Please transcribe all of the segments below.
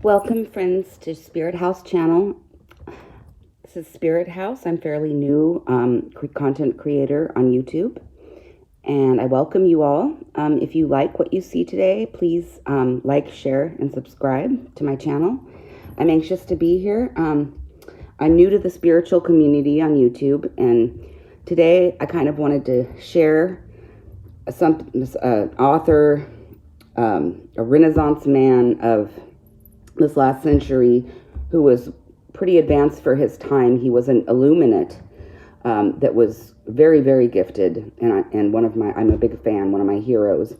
Welcome, friends, to Spirit House channel. This is Spirit House. I'm fairly new content creator on YouTube, and I welcome you all. If you like what you see today, please like, share, and subscribe to my channel. I'm anxious to be here. I'm new to the spiritual community on YouTube, and today I kind of wanted to share some author, a Renaissance man of this last century who was pretty advanced for his time. He was an illuminate that was very, very gifted, and I'm a big fan, one of my heroes.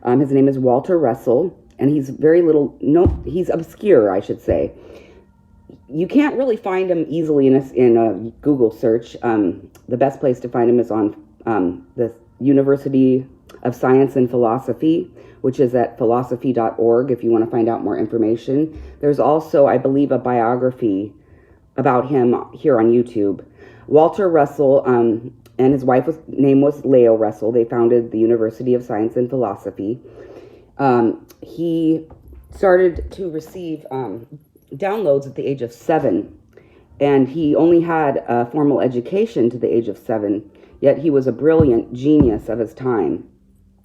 His name is Walter Russell, and he's he's obscure, I should say. You can't really find him easily in a Google search. The best place to find him is on the University of Science and Philosophy, which is at philosophy.org if you want to find out more information. There's also, I believe, a biography about him here on YouTube. Walter Russell and his wife's name was Leo Russell. They founded the University of Science and Philosophy. He started to receive downloads at the age of 7, and he only had a formal education to the age of 7, yet he was a brilliant genius of his time.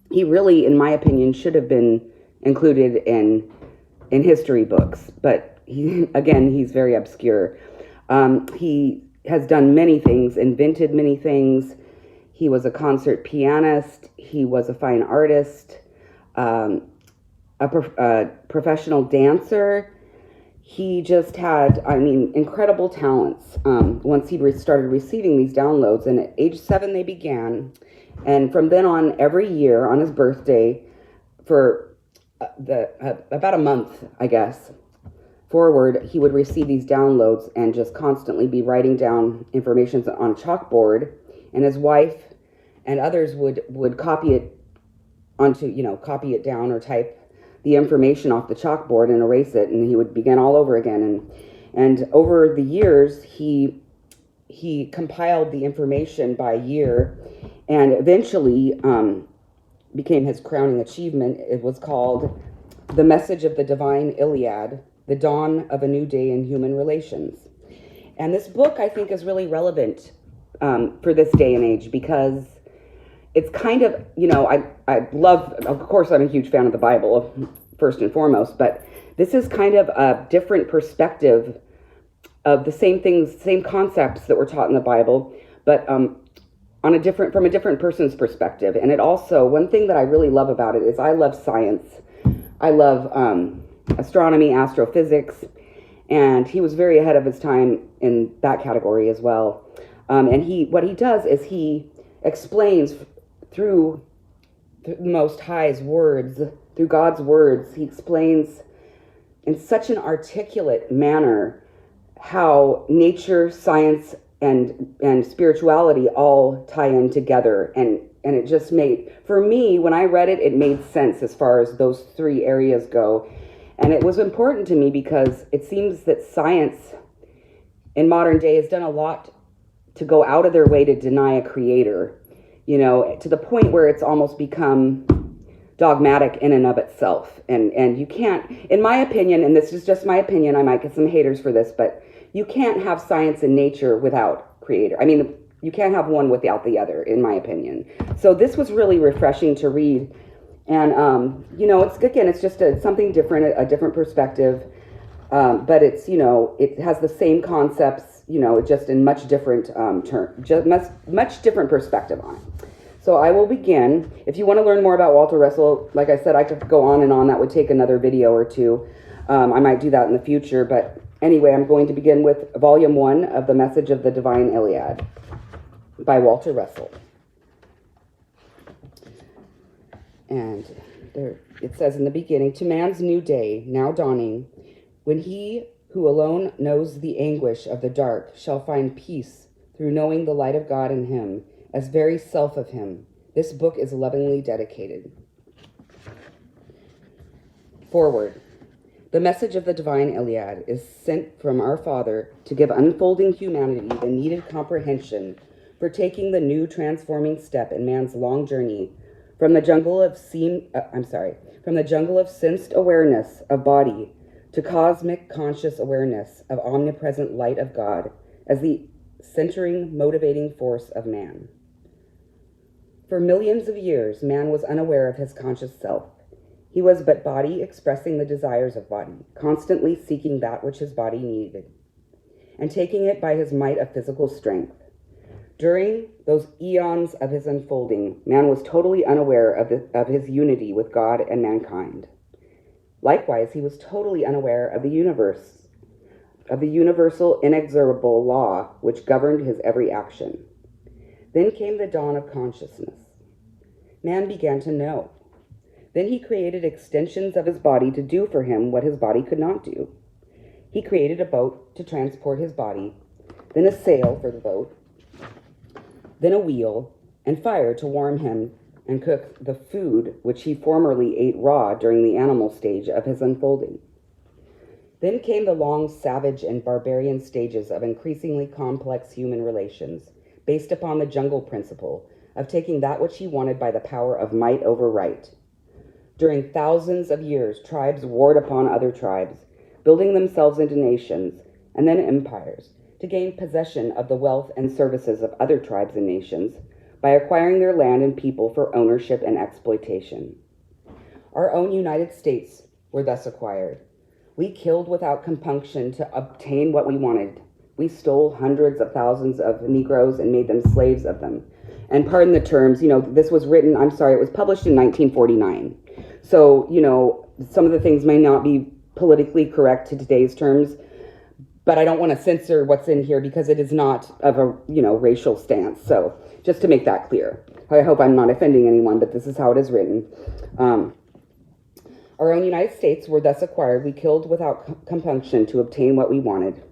He really, in my opinion, should have been included in history books, but he's very obscure. He has done many things, invented many things. He was a concert pianist. He was a fine artist, a professional dancer. He just had, incredible talents once he about receiving these downloads. And at age 7, they began. And from then on, every year on his birthday, for about a month, I guess, forward, he would receive these downloads and just constantly be writing down information on a chalkboard. And his wife and others would copy it copy it down or type the information off the chalkboard and erase it, and he would begin all over again. And over the years, he compiled the information by year, and eventually became his crowning achievement. It was called The Message of the Divine Iliad, The Dawn of a New Day in Human Relations. And this book, I think, is really relevant for this day and age, because it's kind of, I love, of course, I'm a huge fan of the Bible, first and foremost, but this is kind of a different perspective of the same things, same concepts that were taught in the Bible, but from a different person's perspective. And it also, one thing that I really love about it is I love science. I love astronomy, astrophysics, and he was very ahead of his time in that category as well. And what he does is he explains through the Most High's words, through God's words, he explains in such an articulate manner how nature, science, and spirituality all tie in together. And it just made, for me, when I read it, it made sense as far as those three areas go. And it was important to me because it seems that science in modern day has done a lot to go out of their way to deny a creator, to the point where it's almost become dogmatic in and of itself. And you can't, in my opinion, and this is just my opinion, I might get some haters for this, but you can't have science and nature without creator. You can't have one without the other, in my opinion. So this was really refreshing to read. And, it's just something different, a different perspective. But it's, it has the same concepts, just in much different much different perspective on it. So I will begin. If you want to learn more about Walter Russell, like I said, I could go on and on. That would take another video or two. I might do that in the future. But anyway, I'm going to begin with Volume 1 of The Message of the Divine Iliad by Walter Russell. And there it says in the beginning, "To man's new day, now dawning, when he who alone knows the anguish of the dark shall find peace through knowing the light of God in him, as very self of him, this book is lovingly dedicated." Forward. The message of the Divine Iliad is sent from our Father to give unfolding humanity the needed comprehension for taking the new transforming step in man's long journey from the jungle of sensed awareness of body to cosmic conscious awareness of omnipresent light of God as the centering, motivating force of man. For millions of years, man was unaware of his conscious self. He was but body expressing the desires of body, constantly seeking that which his body needed, and taking it by his might of physical strength. During those eons of his unfolding, man was totally unaware of his unity with God and mankind. Likewise, he was totally unaware of the universe, of the universal inexorable law which governed his every action. Then came the dawn of consciousness. Man began to know. Then he created extensions of his body to do for him what his body could not do. He created a boat to transport his body, then a sail for the boat, then a wheel, and fire to warm him and cook the food which he formerly ate raw during the animal stage of his unfolding. Then came the long, savage, and barbarian stages of increasingly complex human relations, based upon the jungle principle of taking that which he wanted by the power of might over right. During thousands of years, tribes warred upon other tribes, building themselves into nations, and then empires, to gain possession of the wealth and services of other tribes and nations by acquiring their land and people for ownership and exploitation. Our own United States were thus acquired. We killed without compunction to obtain what we wanted. We stole hundreds of thousands of Negroes and made them slaves of them. And pardon the terms, this was written, it was published in 1949. So, some of the things may not be politically correct to today's terms, but I don't want to censor what's in here because it is not of a, racial stance. So just to make that clear, I hope I'm not offending anyone, but this is how it is written. Our own United States were thus acquired. We killed without compunction to obtain what we wanted.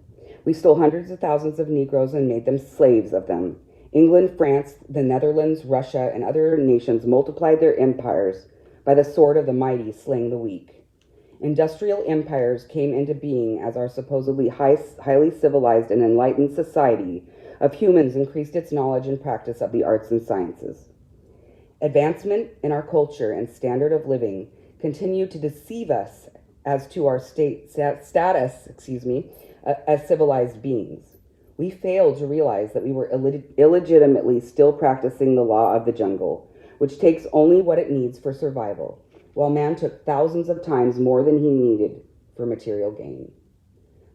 We stole hundreds of thousands of Negroes and made them slaves of them. England, France, the Netherlands, Russia, and other nations multiplied their empires by the sword of the mighty, slaying the weak. Industrial empires came into being as our supposedly highly civilized and enlightened society of humans increased its knowledge and practice of the arts and sciences. Advancement in our culture and standard of living continued to deceive us as to our status as civilized beings. We failed to realize that we were illegitimately still practicing the law of the jungle, which takes only what it needs for survival, while man took thousands of times more than he needed for material gain.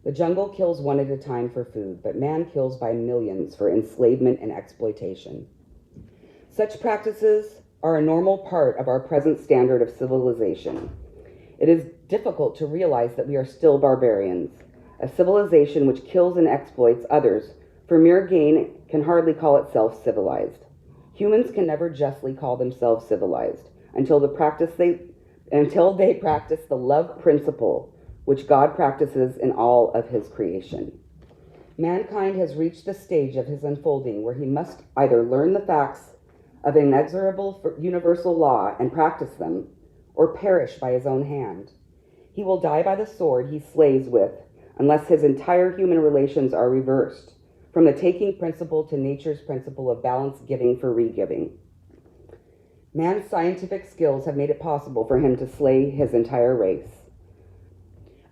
The jungle kills one at a time for food, but man kills by millions for enslavement and exploitation. Such practices are a normal part of our present standard of civilization. It is difficult to realize that we are still barbarians. A civilization which kills and exploits others for mere gain can hardly call itself civilized. Humans can never justly call themselves civilized until they practice the love principle which God practices in all of his creation. Mankind has reached the stage of his unfolding where he must either learn the facts of inexorable universal law and practice them, or perish by his own hand. He will die by the sword he slays with, unless his entire human relations are reversed, from the taking principle to nature's principle of balanced giving for re-giving. Man's scientific skills have made it possible for him to slay his entire race.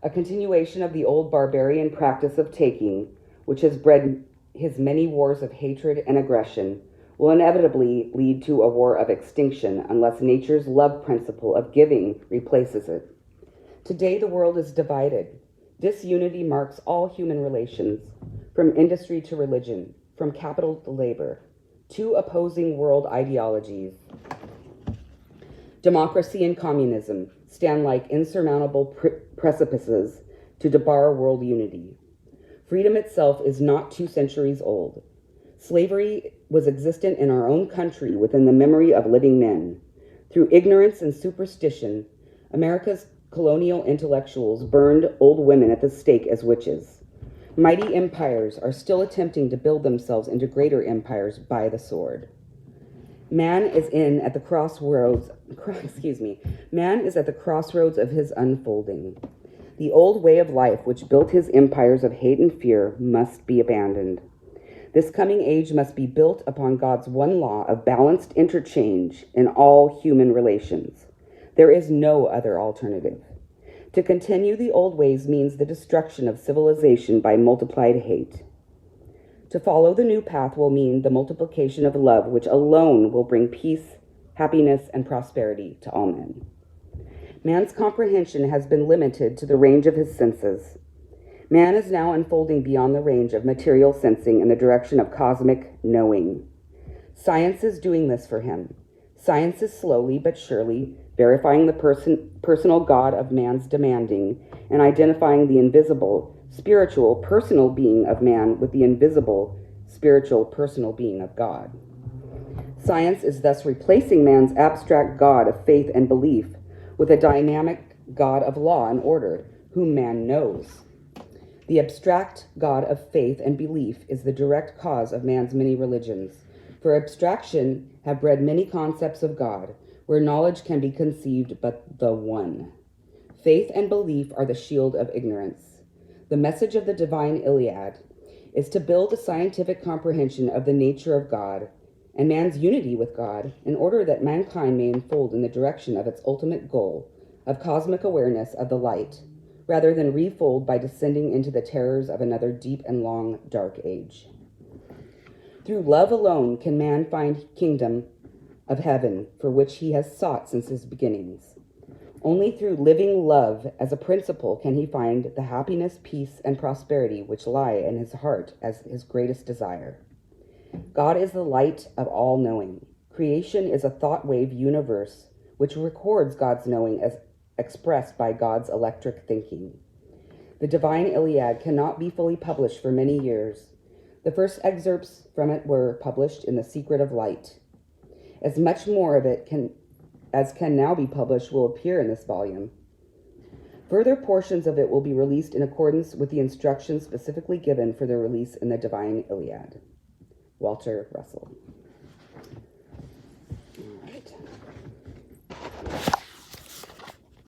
A continuation of the old barbarian practice of taking, which has bred his many wars of hatred and aggression, will inevitably lead to a war of extinction unless nature's love principle of giving replaces it. Today, the world is divided. Disunity marks all human relations, from industry to religion, from capital to labor, two opposing world ideologies. Democracy and communism stand like insurmountable precipices to debar world unity. Freedom itself is not 2 centuries old. Slavery was existent in our own country within the memory of living men. Through ignorance and superstition, America's colonial intellectuals burned old women at the stake as witches. Mighty empires are still attempting to build themselves into greater empires by the sword. Man is at the crossroads of his unfolding. The old way of life which built his empires of hate and fear must be abandoned. This coming age must be built upon God's one law of balanced interchange in all human relations. There is no other alternative. To continue the old ways means the destruction of civilization by multiplied hate. To follow the new path will mean the multiplication of love, which alone will bring peace, happiness, and prosperity to all men. Man's comprehension has been limited to the range of his senses. Man is now unfolding beyond the range of material sensing in the direction of cosmic knowing. Science is doing this for him. Science is slowly but surely verifying the personal God of man's demanding and identifying the invisible, spiritual, personal being of man with the invisible, spiritual, personal being of God. Science is thus replacing man's abstract God of faith and belief with a dynamic God of law and order, whom man knows. The abstract God of faith and belief is the direct cause of man's many religions, for abstraction have bred many concepts of God, where knowledge can be conceived but the one. Faith and belief are the shield of ignorance. The message of the divine Iliad is to build a scientific comprehension of the nature of God and man's unity with God in order that mankind may unfold in the direction of its ultimate goal of cosmic awareness of the light, rather than refold by descending into the terrors of another deep and long dark age. Through love alone can man find kingdom of heaven for which he has sought since his beginnings. Only through living love as a principle can he find the happiness, peace, and prosperity which lie in his heart as his greatest desire. God is the light of all knowing. Creation is a thought wave universe which records God's knowing as expressed by God's electric thinking. The divine Iliad cannot be fully published for many years. The first excerpts from it were published in The Secret of Light. As much more of it as can now be published will appear in this volume. Further portions of it will be released in accordance with the instructions specifically given for their release in the divine Iliad. Walter Russell.